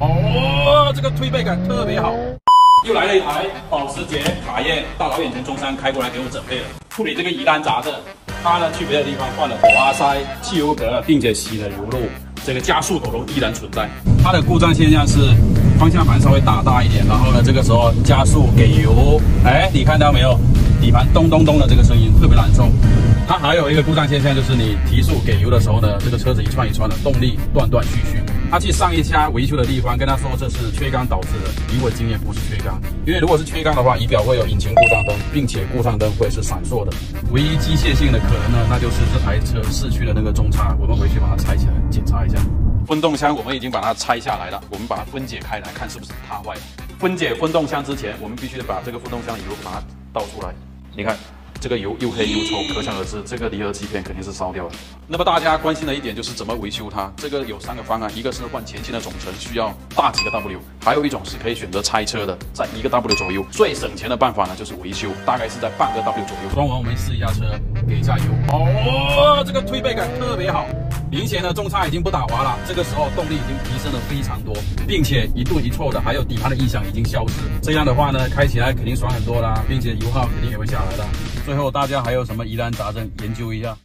哦，这个推背感特别好。又来了一台保时捷卡宴，大老远从中山开过来给我整备了，处理这个疑难杂症。它呢区别的地方换了火花塞、汽油格，并且洗了油路，这个加速抖动依然存在。它的故障现象是方向盘稍微打大一点，然后呢这个时候加速给油，哎，你看到没有？底盘咚咚咚的这个声音特别难受。它还有一个故障现象，就是你提速给油的时候呢，这个车子一串一串的，动力断断续续。他去上一家维修的地方跟他说这是缺缸导致的，以我经验不是缺缸，因为如果是缺缸的话，仪表会有引擎故障灯，并且故障灯会是闪烁的。唯一机械性的可能呢，那就是这台车四驱的那个中叉，我们回去把它拆起来检查一下。分动箱我们已经把它拆下来了，我们把它分解开来看是不是它坏了。分解分动箱之前，我们必须得把这个分动箱的油把它倒出来。你看。这个油又黑又臭，可想而知，这个离合器片肯定是烧掉了。那么大家关心的一点就是怎么维修它。这个有3个方案，一个是换前期的总成，需要大几个 W， 还有一种是可以选择拆车的，在1个 W 左右。最省钱的办法呢就是维修，大概是在半个 W 左右。装完我们试一下车，给一下油。哦，这个推背感特别好。明显的中叉已经不打滑了，这个时候动力已经提升了非常多，并且一顿一错的，还有底盘的异响已经消失。这样的话呢，开起来肯定爽很多啦，并且油耗肯定也会下来的。最后大家还有什么疑难杂症，研究一下。